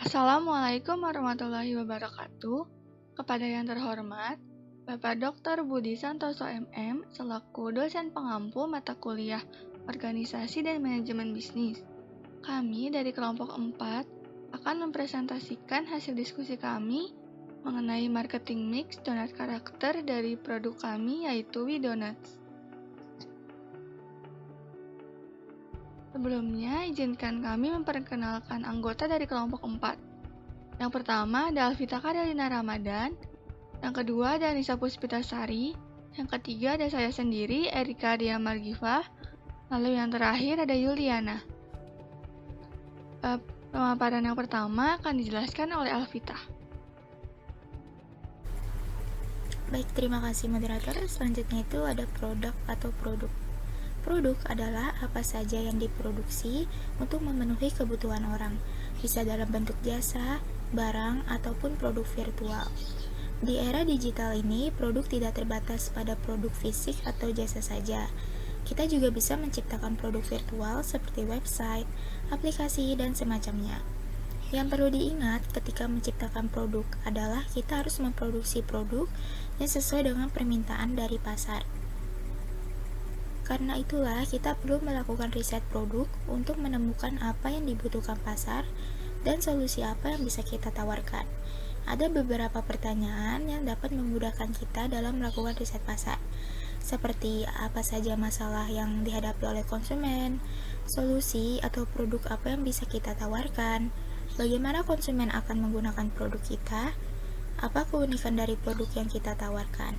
Assalamualaikum warahmatullahi wabarakatuh. Kepada yang terhormat, Bapak Dr. Budi Santoso MM, selaku dosen pengampu mata kuliah Organisasi dan Manajemen Bisnis. Kami dari kelompok 4 akan mempresentasikan hasil diskusi kami mengenai marketing mix donat karakter dari produk kami yaitu WeDonuts. Sebelumnya, izinkan kami memperkenalkan anggota dari kelompok 4. Yang pertama ada Alvita Karelina Ramadan, yang kedua ada Nisa Puspitasari, yang ketiga ada saya sendiri, Erika Dia Margifah, lalu yang terakhir ada Yuliana. Pemaparan yang pertama akan dijelaskan oleh Alvita. Baik, terima kasih moderator. Selanjutnya itu ada produk atau produk. Produk adalah apa saja yang diproduksi untuk memenuhi kebutuhan orang, bisa dalam bentuk jasa, barang, ataupun produk virtual. Di era digital ini, produk tidak terbatas pada produk fisik atau jasa saja. Kita juga bisa menciptakan produk virtual seperti website, aplikasi, dan semacamnya. Yang perlu diingat ketika menciptakan produk adalah kita harus memproduksi produk yang sesuai dengan permintaan dari pasar. Karena itulah kita perlu melakukan riset produk untuk menemukan apa yang dibutuhkan pasar dan solusi apa yang bisa kita tawarkan. Ada beberapa pertanyaan yang dapat memudahkan kita dalam melakukan riset pasar, seperti apa saja masalah yang dihadapi oleh konsumen, solusi atau produk apa yang bisa kita tawarkan, bagaimana konsumen akan menggunakan produk kita, apa keunikan dari produk yang kita tawarkan.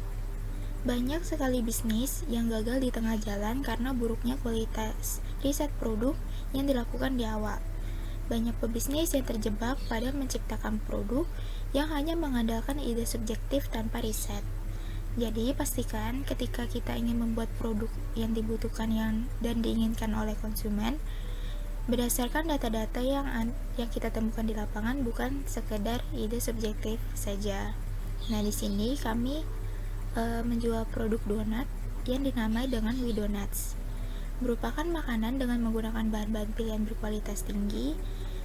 Banyak sekali bisnis yang gagal di tengah jalan karena buruknya kualitas riset produk yang dilakukan di awal. Banyak pebisnis yang terjebak pada menciptakan produk yang hanya mengandalkan ide subjektif tanpa riset. Jadi, pastikan ketika kita ingin membuat produk yang dibutuhkan dan diinginkan oleh konsumen, berdasarkan data-data yang kita temukan di lapangan, bukan sekedar ide subjektif saja. Nah, di sini kami menjual produk donat yang dinamai dengan WeDonuts. Merupakan makanan dengan menggunakan bahan-bahan pilihan berkualitas tinggi,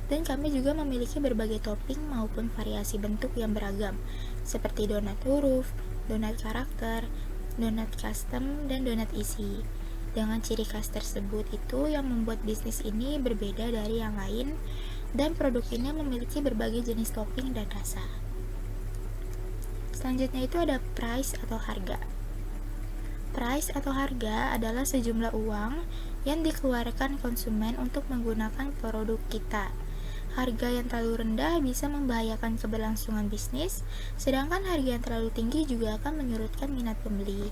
dan kami juga memiliki berbagai topping maupun variasi bentuk yang beragam, seperti donat huruf, donat karakter, donat custom, dan donat isi. Dengan ciri khas tersebut itu yang membuat bisnis ini berbeda dari yang lain, dan produk ini memiliki berbagai jenis topping dan rasa. Selanjutnya itu ada price atau harga. Price atau harga adalah sejumlah uang yang dikeluarkan konsumen untuk menggunakan produk kita. Harga yang terlalu rendah bisa membahayakan keberlangsungan bisnis, sedangkan harga yang terlalu tinggi juga akan menyurutkan minat pembeli.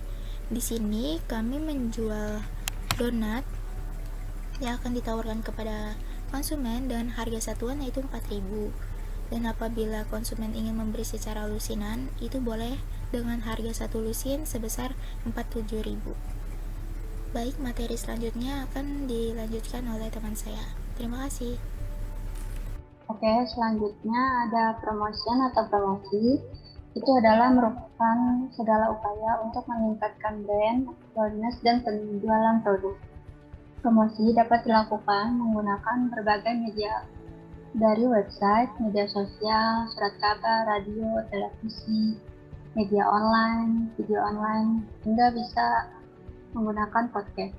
Di sini kami menjual donat yang akan ditawarkan kepada konsumen dengan harga satuan yaitu 4.000. Dan apabila konsumen ingin memberi secara lusinan, itu boleh dengan harga satu lusin sebesar 47.000. Baik, materi selanjutnya akan dilanjutkan oleh teman saya. Terima kasih. Oke, selanjutnya ada promotion atau promosi. Itu adalah merupakan segala upaya untuk meningkatkan brand, awareness, dan penjualan produk. Promosi dapat dilakukan menggunakan berbagai media, dari website, media sosial, surat kabar, radio, televisi, media online, video online, hingga bisa menggunakan podcast.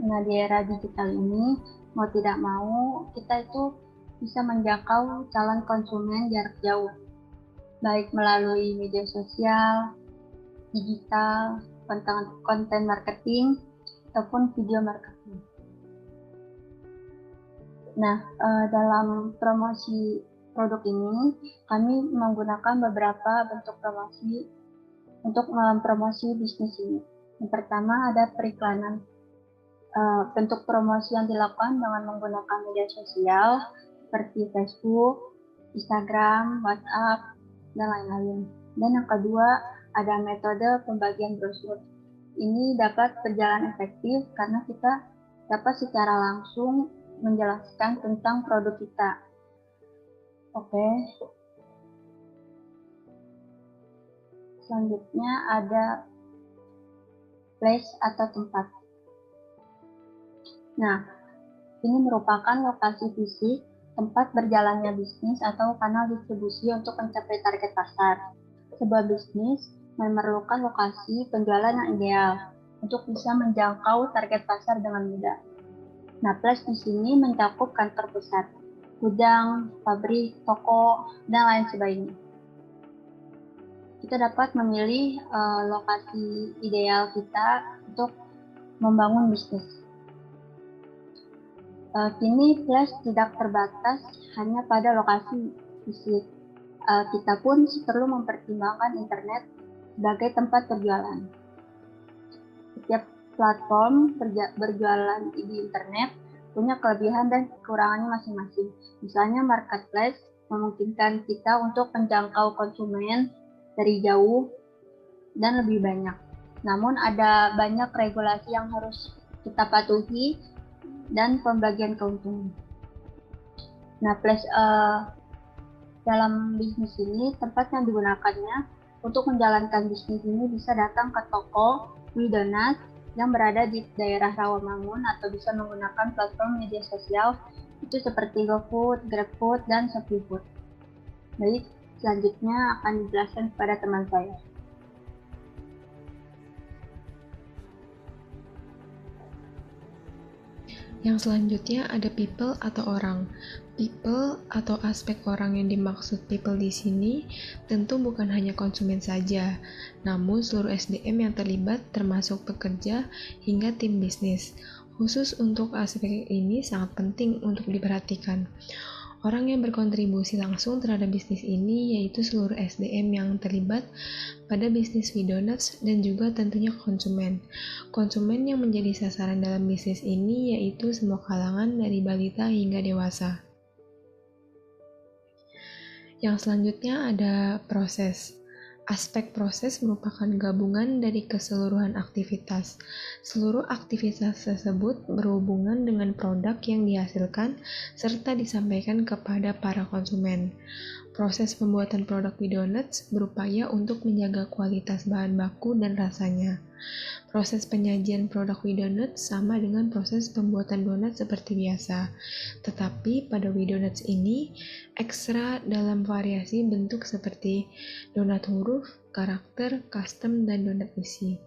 Nah, di era digital ini, mau tidak mau, kita itu bisa menjangkau calon konsumen jarak jauh, baik melalui media sosial, digital, konten marketing, ataupun video marketing. Nah, dalam promosi produk ini, kami menggunakan beberapa bentuk promosi untuk mempromosi bisnis ini. Yang pertama ada periklanan. Bentuk promosi yang dilakukan dengan menggunakan media sosial seperti Facebook, Instagram, WhatsApp, dan lain-lain. Dan yang kedua ada metode pembagian brosur. Ini dapat berjalan efektif karena kita dapat secara langsung menjelaskan tentang produk kita. Oke. Selanjutnya ada place atau tempat. Nah, ini merupakan lokasi fisik tempat berjalannya bisnis atau kanal distribusi untuk mencapai target pasar. Sebuah bisnis memerlukan lokasi penjualan yang ideal untuk bisa menjangkau target pasar dengan mudah. Nah, Plus di sini mencakup kantor pusat, gudang, pabrik, toko, dan lain sebagainya. Kita dapat memilih lokasi ideal kita untuk membangun bisnis. Kini Plus tidak terbatas hanya pada lokasi fisik. Kita pun perlu mempertimbangkan internet sebagai tempat berjualan. Setiap platform berjualan di internet punya kelebihan dan kekurangannya masing-masing. Misalnya marketplace memungkinkan kita untuk menjangkau konsumen dari jauh dan lebih banyak. Namun ada banyak regulasi yang harus kita patuhi dan pembagian keuntungan. Nah, dalam bisnis ini, tempat yang digunakannya untuk menjalankan bisnis ini bisa datang ke toko Widonat yang berada di daerah Rawamangun atau bisa menggunakan platform media sosial itu seperti GoFood, GrabFood, dan ShopeeFood. Baik, selanjutnya akan dijelaskan kepada teman saya. Yang selanjutnya ada people atau orang. People atau aspek orang yang dimaksud people di sini tentu bukan hanya konsumen saja, namun seluruh SDM yang terlibat termasuk pekerja hingga tim bisnis. Khusus untuk aspek ini sangat penting untuk diperhatikan. Orang yang berkontribusi langsung terhadap bisnis ini yaitu seluruh SDM yang terlibat pada bisnis Widonuts dan juga tentunya konsumen. Konsumen yang menjadi sasaran dalam bisnis ini yaitu semua kalangan dari balita hingga dewasa. Yang selanjutnya ada proses. Aspek proses merupakan gabungan dari keseluruhan aktivitas. Seluruh aktivitas tersebut berhubungan dengan produk yang dihasilkan serta disampaikan kepada para konsumen. Proses pembuatan produk Widonuts berupaya untuk menjaga kualitas bahan baku dan rasanya. Proses penyajian produk Widonuts sama dengan proses pembuatan donat seperti biasa. Tetapi pada Widonuts ini ekstra dalam variasi bentuk seperti donat huruf, karakter, custom, dan donat isi.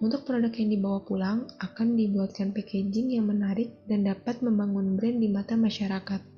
Untuk produk yang dibawa pulang akan dibuatkan packaging yang menarik dan dapat membangun brand di mata masyarakat.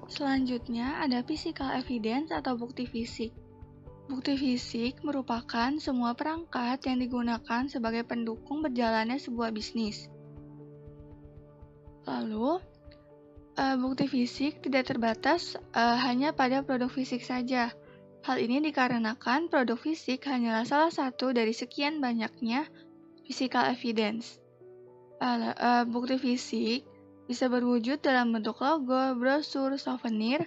Selanjutnya ada physical evidence atau bukti fisik. Bukti fisik merupakan semua perangkat yang digunakan sebagai pendukung berjalannya sebuah bisnis. Lalu, bukti fisik tidak terbatas hanya pada produk fisik saja. Hal ini dikarenakan produk fisik hanyalah salah satu dari sekian banyaknya physical evidence. Bukti fisik bisa berwujud dalam bentuk logo, brosur, souvenir,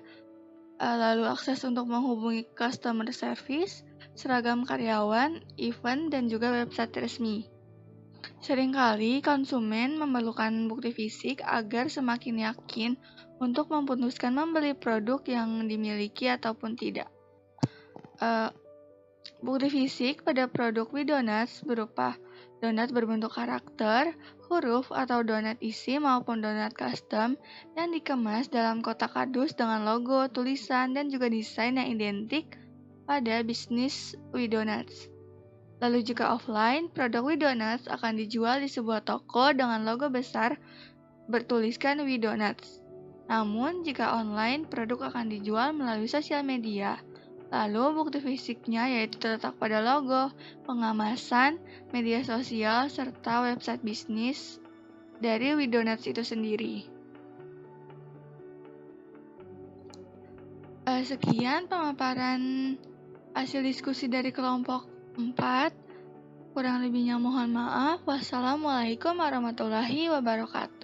lalu akses untuk menghubungi customer service, seragam karyawan, event, dan juga website resmi. Seringkali konsumen memerlukan bukti fisik agar semakin yakin untuk memutuskan membeli produk yang dimiliki ataupun tidak. Bukti fisik pada produk WeDonuts berupa donat berbentuk karakter, huruf atau donat isi maupun donat custom yang dikemas dalam kotak kardus dengan logo, tulisan, dan juga desain yang identik pada bisnis WeDonuts. Lalu jika offline, produk WeDonuts akan dijual di sebuah toko dengan logo besar bertuliskan WeDonuts. Namun, jika online, produk akan dijual melalui sosial media. Lalu, bukti fisiknya yaitu terletak pada logo, pengemasan, media sosial, serta website bisnis dari WeDonuts itu sendiri. Sekian pemaparan hasil diskusi dari kelompok 4. Kurang lebihnya mohon maaf. Wassalamualaikum warahmatullahi wabarakatuh.